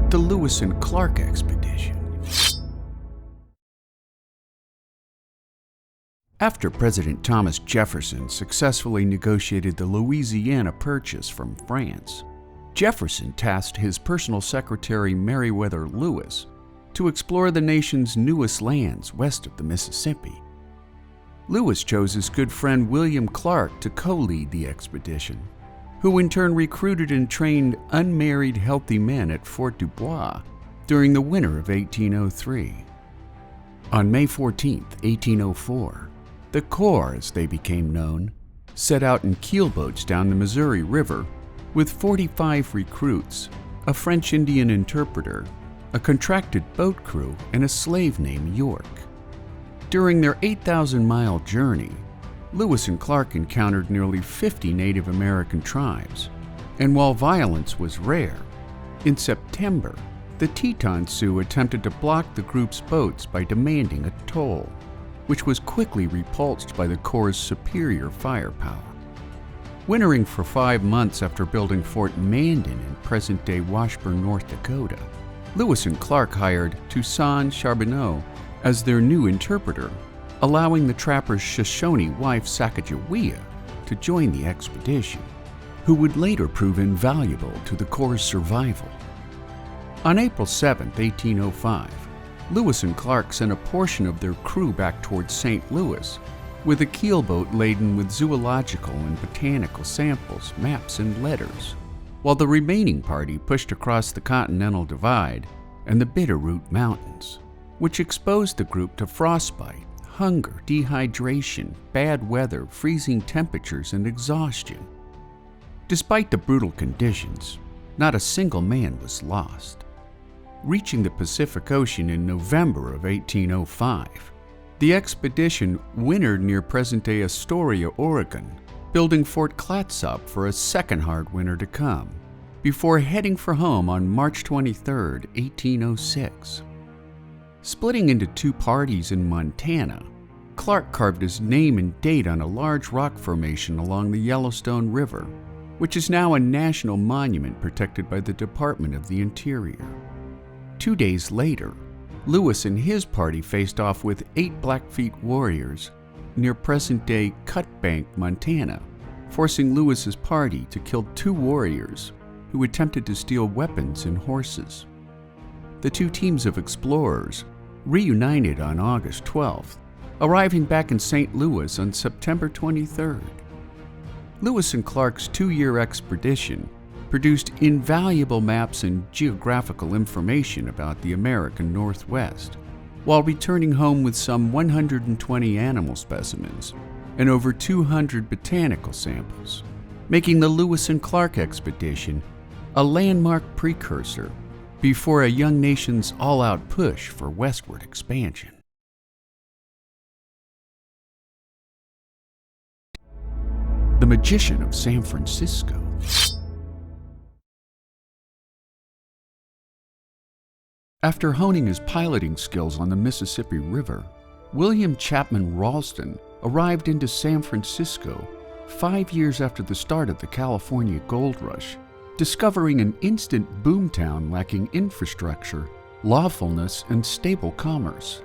the Lewis and Clark Expedition. After President Thomas Jefferson successfully negotiated the Louisiana Purchase from France, Jefferson tasked his personal secretary Meriwether Lewis to explore the nation's newest lands west of the Mississippi. Lewis chose his good friend William Clark to co-lead the expedition, who in turn recruited and trained unmarried healthy men at Fort Dubois during the winter of 1803. On May 14, 1804, the Corps, as they became known, set out in keelboats down the Missouri River with 45 recruits, a French Indian interpreter, a contracted boat crew, and a slave named York. During their 8,000-mile journey, Lewis and Clark encountered nearly 50 Native American tribes, and while violence was rare, in September, the Teton Sioux attempted to block the group's boats by demanding a toll, which was quickly repulsed by the Corps' superior firepower. Wintering for 5 months after building Fort Mandan in present-day Washburn, North Dakota, Lewis and Clark hired Toussaint Charbonneau as their new interpreter, allowing the trapper's Shoshone wife Sacagawea to join the expedition, who would later prove invaluable to the Corps' survival. On April 7, 1805, Lewis and Clark sent a portion of their crew back towards St. Louis with a keelboat laden with zoological and botanical samples, maps, and letters, while the remaining party pushed across the Continental Divide and the Bitterroot Mountains, which exposed the group to frostbite, hunger, dehydration, bad weather, freezing temperatures, and exhaustion. Despite the brutal conditions, not a single man was lost. Reaching the Pacific Ocean in November of 1805, the expedition wintered near present-day Astoria, Oregon, building Fort Clatsop for a second hard winter to come, before heading for home on March 23, 1806. Splitting into 2 parties in Montana, Clark carved his name and date on a large rock formation along the Yellowstone River, which is now a national monument protected by the Department of the Interior. 2 days later, Lewis and his party faced off with 8 Blackfeet warriors near present-day Cut Bank, Montana, forcing Lewis's party to kill 2 warriors who attempted to steal weapons and horses. The 2 teams of explorers reunited on August 12th, arriving back in St. Louis on September 23rd. Lewis and Clark's 2-year expedition produced invaluable maps and geographical information about the American Northwest, while returning home with some 120 animal specimens and over 200 botanical samples, making the Lewis and Clark expedition a landmark precursor before a young nation's all-out push for westward expansion. The Magician of San Francisco. After honing his piloting skills on the Mississippi River, William Chapman Ralston arrived into San Francisco 5 years after the start of the California Gold Rush, discovering an instant boomtown lacking infrastructure, lawfulness, and stable commerce.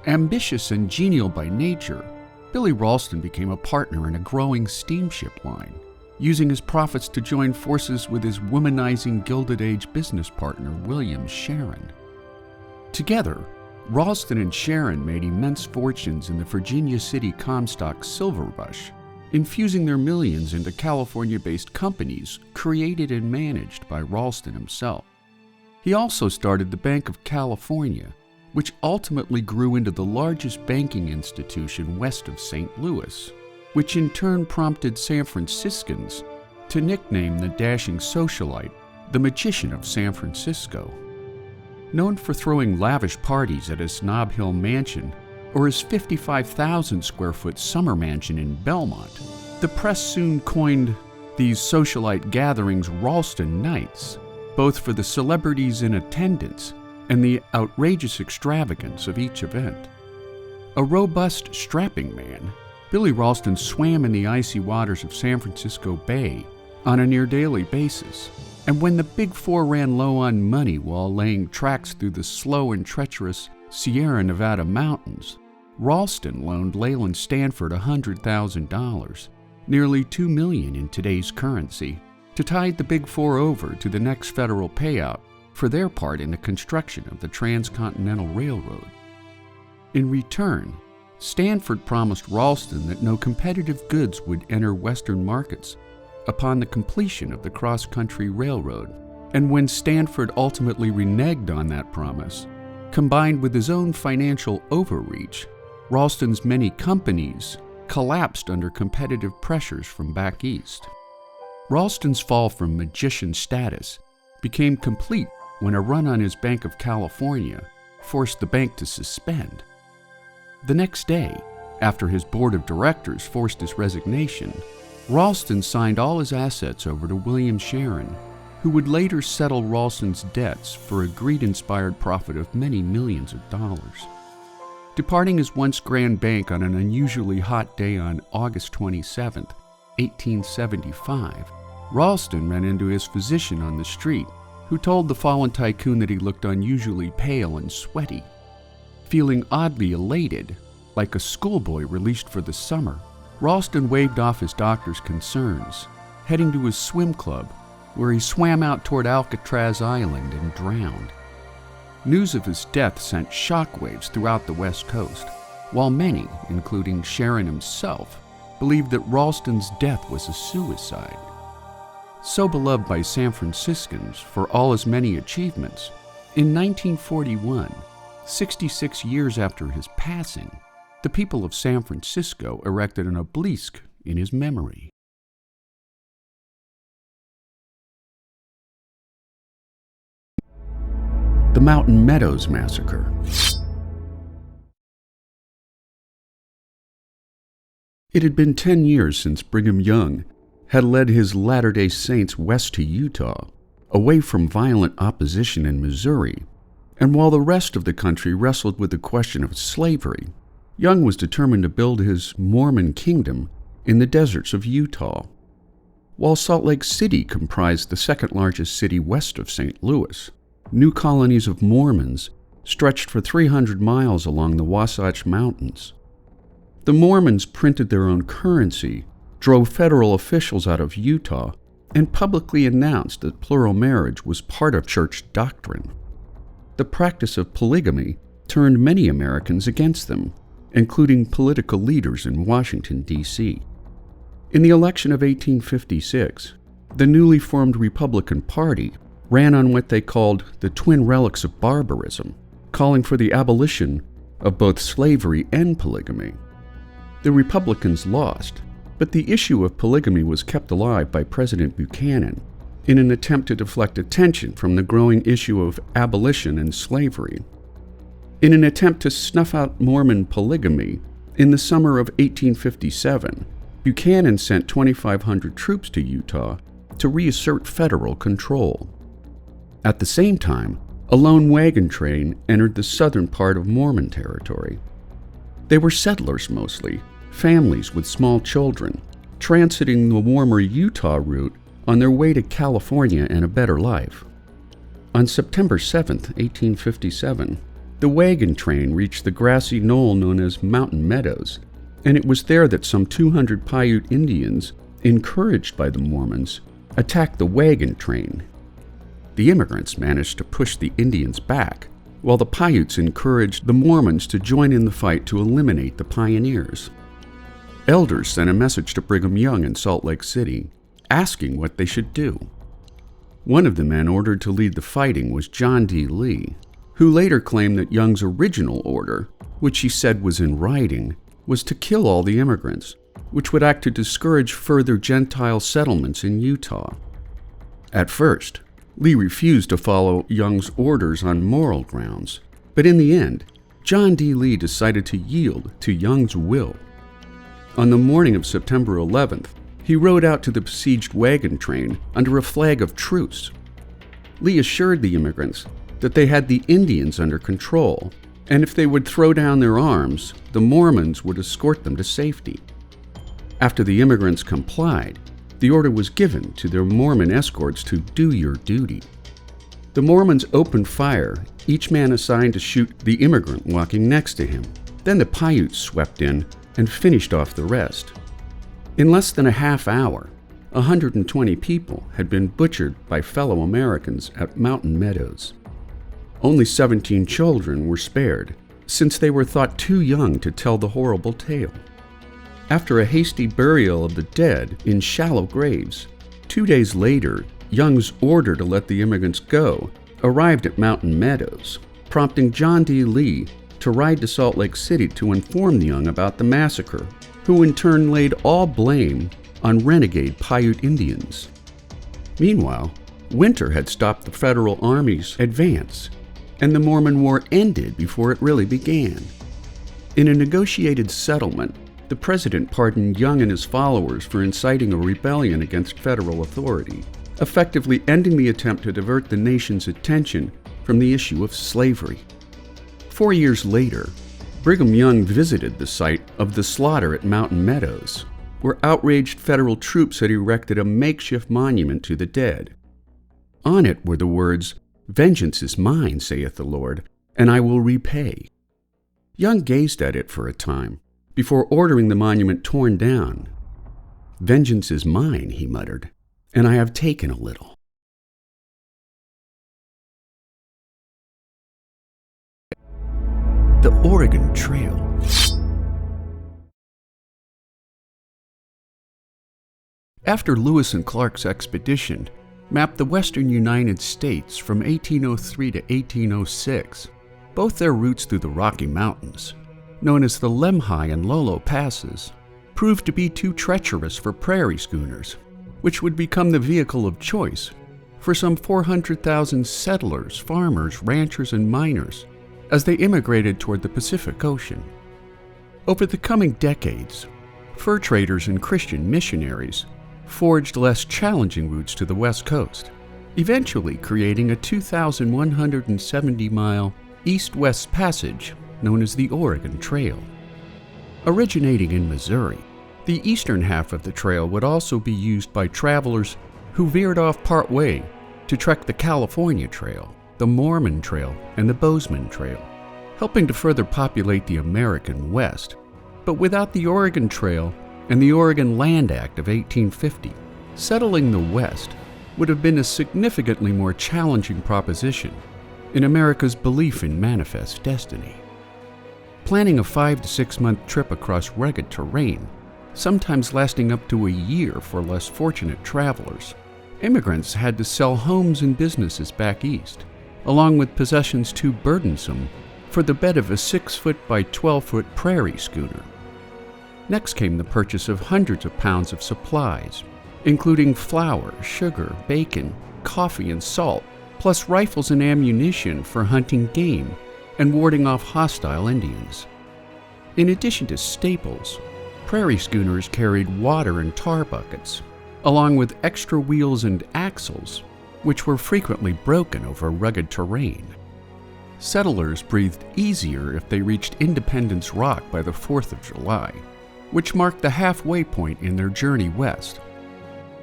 Ambitious and genial by nature, Billy Ralston became a partner in a growing steamship line, using his profits to join forces with his womanizing Gilded Age business partner, William Sharon. Together, Ralston and Sharon made immense fortunes in the Virginia City Comstock Silver Rush, infusing their millions into California-based companies created and managed by Ralston himself. He also started the Bank of California, which ultimately grew into the largest banking institution west of St. Louis, which in turn prompted San Franciscans to nickname the dashing socialite the Magician of San Francisco. Known for throwing lavish parties at his Nob Hill mansion or his 55,000-square-foot summer mansion in Belmont, the press soon coined these socialite gatherings Ralston Nights, both for the celebrities in attendance and the outrageous extravagance of each event. A robust, strapping man, Billy Ralston swam in the icy waters of San Francisco Bay on a near-daily basis, And when the Big Four ran low on money while laying tracks through the slow and treacherous Sierra Nevada mountains, Ralston loaned Leland Stanford $100,000, nearly $2 million in today's currency, to tide the Big Four over to the next federal payout for their part in the construction of the Transcontinental Railroad. In return, Stanford promised Ralston that no competitive goods would enter Western markets upon the completion of the cross-country railroad, and when Stanford ultimately reneged on that promise, combined with his own financial overreach, Ralston's many companies collapsed under competitive pressures from back east. Ralston's fall from magician status became complete when a run on his Bank of California forced the bank to suspend. The next day, after his board of directors forced his resignation, Ralston signed all his assets over to William Sharon, who would later settle Ralston's debts for a greed-inspired profit of many millions of dollars. Departing his once grand bank on an unusually hot day on August 27, 1875, Ralston ran into his physician on the street, who told the fallen tycoon that he looked unusually pale and sweaty. Feeling oddly elated, like a schoolboy released for the summer, Ralston waved off his doctor's concerns, heading to his swim club, where he swam out toward Alcatraz Island and drowned. News of his death sent shockwaves throughout the West Coast, while many, including Sharon himself, believed that Ralston's death was a suicide. So beloved by San Franciscans for all his many achievements, in 1941, 66 years after his passing, the people of San Francisco erected an obelisk in his memory. The Mountain Meadows Massacre. It had been 10 years since Brigham Young had led his Latter-day Saints west to Utah, away from violent opposition in Missouri, and while the rest of the country wrestled with the question of slavery, Young was determined to build his Mormon kingdom in the deserts of Utah. While Salt Lake City comprised the second largest city west of St. Louis, new colonies of Mormons stretched for 300 miles along the Wasatch Mountains. The Mormons printed their own currency, drove federal officials out of Utah, and publicly announced that plural marriage was part of church doctrine. The practice of polygamy turned many Americans against them, including political leaders in Washington, D.C. In the election of 1856, the newly formed Republican Party ran on what they called the twin relics of barbarism, calling for the abolition of both slavery and polygamy. The Republicans lost, but the issue of polygamy was kept alive by President Buchanan in an attempt to deflect attention from the growing issue of abolition and slavery. In an attempt to snuff out Mormon polygamy, in the summer of 1857, Buchanan sent 2,500 troops to Utah to reassert federal control. At the same time, a lone wagon train entered the southern part of Mormon territory. They were settlers mostly, families with small children, transiting the warmer Utah route on their way to California and a better life. On September 7, 1857, the wagon train reached the grassy knoll known as Mountain Meadows, and it was there that some 200 Paiute Indians, encouraged by the Mormons, attacked the wagon train. The immigrants managed to push the Indians back, while the Paiutes encouraged the Mormons to join in the fight to eliminate the pioneers. Elders sent a message to Brigham Young in Salt Lake City, asking what they should do. One of the men ordered to lead the fighting was John D. Lee, who later claimed that Young's original order, which he said was in writing, was to kill all the immigrants, which would act to discourage further Gentile settlements in Utah. At first, Lee refused to follow Young's orders on moral grounds, but in the end, John D. Lee decided to yield to Young's will. On the morning of September 11th, he rode out to the besieged wagon train under a flag of truce. Lee assured the immigrants that they had the Indians under control, and if they would throw down their arms, the Mormons would escort them to safety. After the immigrants complied, the order was given to their Mormon escorts to do your duty. The Mormons opened fire, each man assigned to shoot the immigrant walking next to him. Then the Paiutes swept in and finished off the rest. In less than a half hour, 120 people had been butchered by fellow Americans at Mountain Meadows. Only 17 children were spared, since they were thought too young to tell the horrible tale. After a hasty burial of the dead in shallow graves, 2 days later, Young's order to let the immigrants go arrived at Mountain Meadows, prompting John D. Lee to ride to Salt Lake City to inform the Young about the massacre, who in turn laid all blame on renegade Paiute Indians. Meanwhile, winter had stopped the Federal Army's advance, and the Mormon War ended before it really began. In a negotiated settlement, the president pardoned Young and his followers for inciting a rebellion against federal authority, effectively ending the attempt to divert the nation's attention from the issue of slavery. 4 years later, Brigham Young visited the site of the slaughter at Mountain Meadows, where outraged federal troops had erected a makeshift monument to the dead. On it were the words, "Vengeance is mine, saith the Lord, and I will repay." Young gazed at it for a time, before ordering the monument torn down. "Vengeance is mine," he muttered, "and I have taken a little." The Oregon Trail. After Lewis and Clark's expedition mapped the western United States from 1803 to 1806, both their routes through the Rocky Mountains, known as the Lemhi and Lolo Passes, proved to be too treacherous for prairie schooners, which would become the vehicle of choice for some 400,000 settlers, farmers, ranchers, and miners as they immigrated toward the Pacific Ocean. Over the coming decades, fur traders and Christian missionaries forged less challenging routes to the West Coast, eventually creating a 2,170-mile east-west passage known as the Oregon Trail. Originating in Missouri, the eastern half of the trail would also be used by travelers who veered off partway to trek the California Trail, the Mormon Trail, and the Bozeman Trail, helping to further populate the American West. But without the Oregon Trail and the Oregon Land Act of 1850, settling the West would have been a significantly more challenging proposition in America's belief in manifest destiny. Planning a 5 to 6 month trip across rugged terrain, sometimes lasting up to a year for less fortunate travelers, immigrants had to sell homes and businesses back east, along with possessions too burdensome for the bed of a 6-foot by 12-foot prairie schooner. Next came the purchase of hundreds of pounds of supplies, including flour, sugar, bacon, coffee, and salt, plus rifles and ammunition for hunting game and warding off hostile Indians. In addition to staples, prairie schooners carried water and tar buckets, along with extra wheels and axles, which were frequently broken over rugged terrain. Settlers breathed easier if they reached Independence Rock by the 4th of July, which marked the halfway point in their journey west.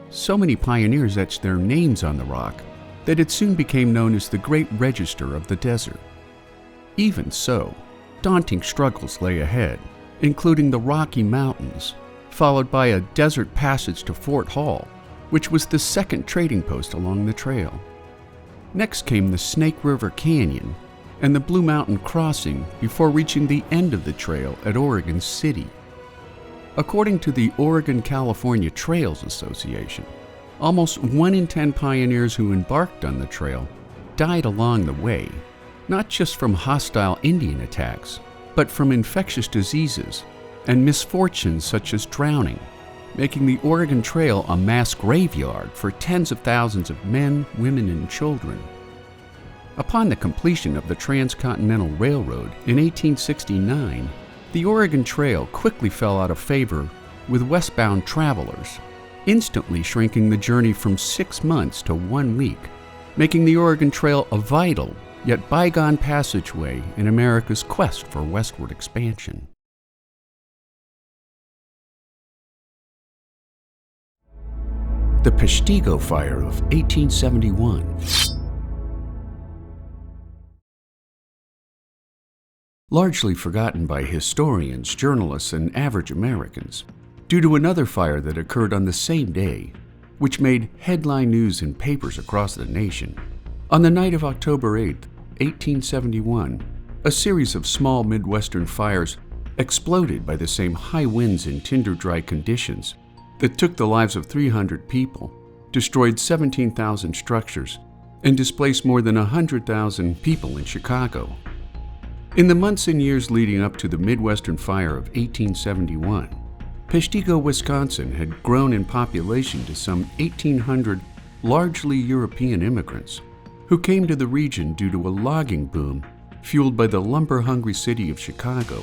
So many pioneers etched their names on the rock that it soon became known as the Great Register of the Desert. Even so, daunting struggles lay ahead, including the Rocky Mountains, followed by a desert passage to Fort Hall, which was the second trading post along the trail. Next came the Snake River Canyon and the Blue Mountain Crossing before reaching the end of the trail at Oregon City. According to the Oregon-California Trails Association, almost 1 in 10 pioneers who embarked on the trail died along the way, not just from hostile Indian attacks, but from infectious diseases and misfortunes such as drowning, making the Oregon Trail a mass graveyard for tens of thousands of men, women, and children. Upon the completion of the Transcontinental Railroad in 1869, the Oregon Trail quickly fell out of favor with westbound travelers, instantly shrinking the journey from 6 months to 1 week, making the Oregon Trail a vital yet bygone passageway in America's quest for westward expansion. The Peshtigo Fire of 1871. Largely forgotten by historians, journalists, and average Americans, due to another fire that occurred on the same day, which made headline news in papers across the nation. On the night of October 8, 1871, a series of small Midwestern fires exploded by the same high winds and tinder-dry conditions that took the lives of 300 people, destroyed 17,000 structures, and displaced more than 100,000 people in Chicago. In the months and years leading up to the Midwestern Fire of 1871, Peshtigo, Wisconsin had grown in population to some 1,800 largely European immigrants who came to the region due to a logging boom fueled by the lumber-hungry city of Chicago,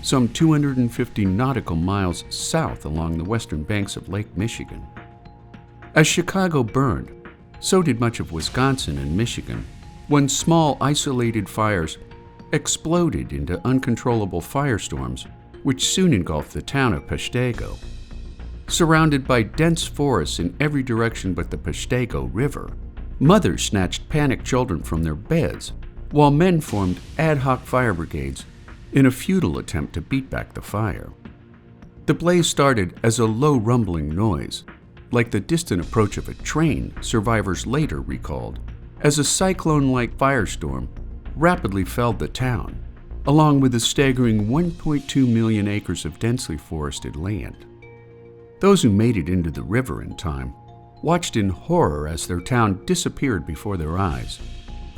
some 250 nautical miles south along the western banks of Lake Michigan. As Chicago burned, so did much of Wisconsin and Michigan, when small isolated fires exploded into uncontrollable firestorms which soon engulfed the town of Peshtigo. Surrounded by dense forests in every direction but the Peshtigo River, mothers snatched panicked children from their beds, while men formed ad hoc fire brigades in a futile attempt to beat back the fire. The blaze started as a low rumbling noise, like the distant approach of a train, survivors later recalled, as a cyclone-like firestorm rapidly felled the town, along with a staggering 1.2 million acres of densely forested land. Those who made it into the river in time watched in horror as their town disappeared before their eyes,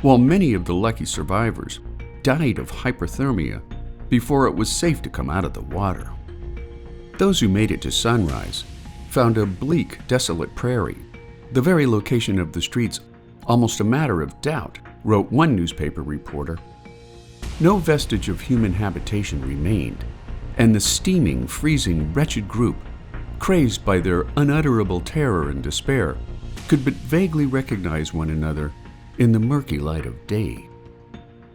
while many of the lucky survivors died of hypothermia before it was safe to come out of the water. Those who made it to sunrise found a bleak, desolate prairie, the very location of the streets almost a matter of doubt, wrote one newspaper reporter. No vestige of human habitation remained, and the steaming, freezing, wretched group, crazed by their unutterable terror and despair, could but vaguely recognize one another in the murky light of day.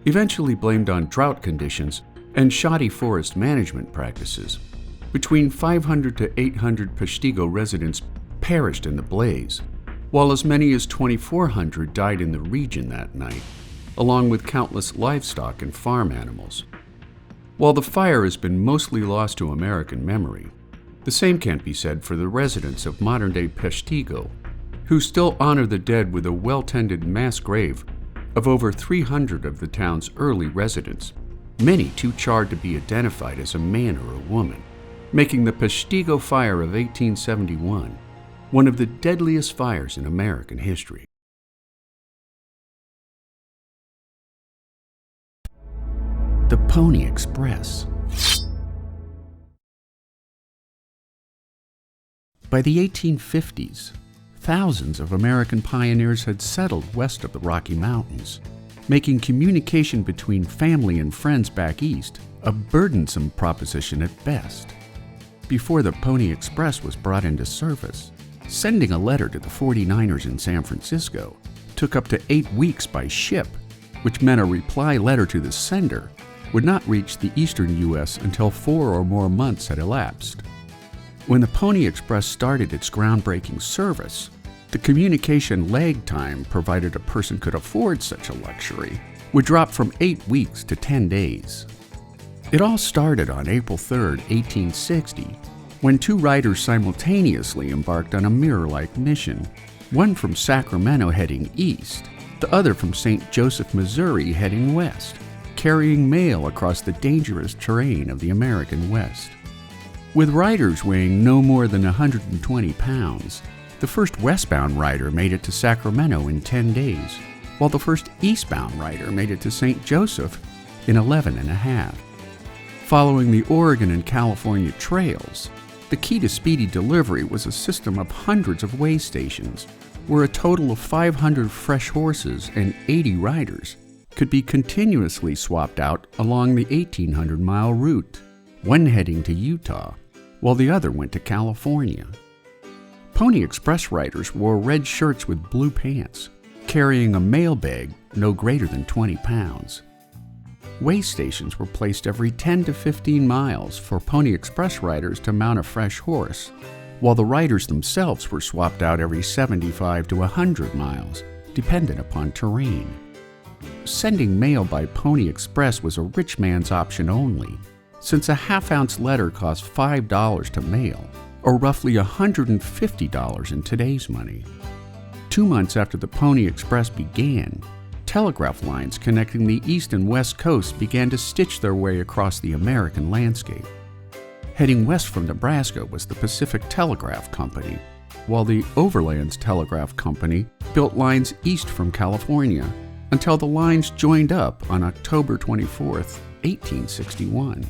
Eventually blamed on drought conditions and shoddy forest management practices, between 500 to 800 Peshtigo residents perished in the blaze, while as many as 2,400 died in the region that night, along with countless livestock and farm animals. While the fire has been mostly lost to American memory, the same can't be said for the residents of modern-day Peshtigo, who still honor the dead with a well-tended mass grave of over 300 of the town's early residents, many too charred to be identified as a man or a woman, making the Peshtigo Fire of 1871 one of the deadliest fires in American history. The Pony Express. By the 1850s, thousands of American pioneers had settled west of the Rocky Mountains, making communication between family and friends back east a burdensome proposition at best. Before the Pony Express was brought into service, sending a letter to the 49ers in San Francisco took up to 8 weeks by ship, which meant a reply letter to the sender would not reach the eastern U.S. until 4 or more months had elapsed. When the Pony Express started its groundbreaking service, the communication lag time, provided a person could afford such a luxury, would drop from 8 weeks to 10 days. It all started on April 3, 1860, when 2 riders simultaneously embarked on a mirror-like mission, one from Sacramento heading east, the other from St. Joseph, Missouri heading west, carrying mail across the dangerous terrain of the American West. With riders weighing no more than 120 pounds, the first westbound rider made it to Sacramento in 10 days, while the first eastbound rider made it to St. Joseph in 11 and a half. Following the Oregon and California trails, the key to speedy delivery was a system of hundreds of way stations, where a total of 500 fresh horses and 80 riders could be continuously swapped out along the 1,800-mile route, one heading to Utah, while the other went to California. Pony Express riders wore red shirts with blue pants, carrying a mail bag no greater than 20 pounds. Way stations were placed every 10 to 15 miles for Pony Express riders to mount a fresh horse, while the riders themselves were swapped out every 75 to 100 miles, dependent upon terrain. Sending mail by Pony Express was a rich man's option only, since a half-ounce letter cost $5 to mail, or roughly $150 in today's money. 2 months after the Pony Express began, telegraph lines connecting the east and west coasts began to stitch their way across the American landscape. Heading west from Nebraska was the Pacific Telegraph Company, while the Overland's Telegraph Company built lines east from California until the lines joined up on October 24, 1861.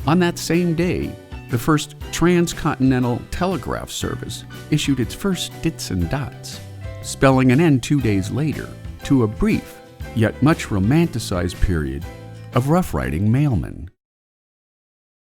On that same day, the first transcontinental telegraph service issued its first dits and dots, spelling an end 2 days later to a brief, yet much romanticized period of rough-riding mailmen.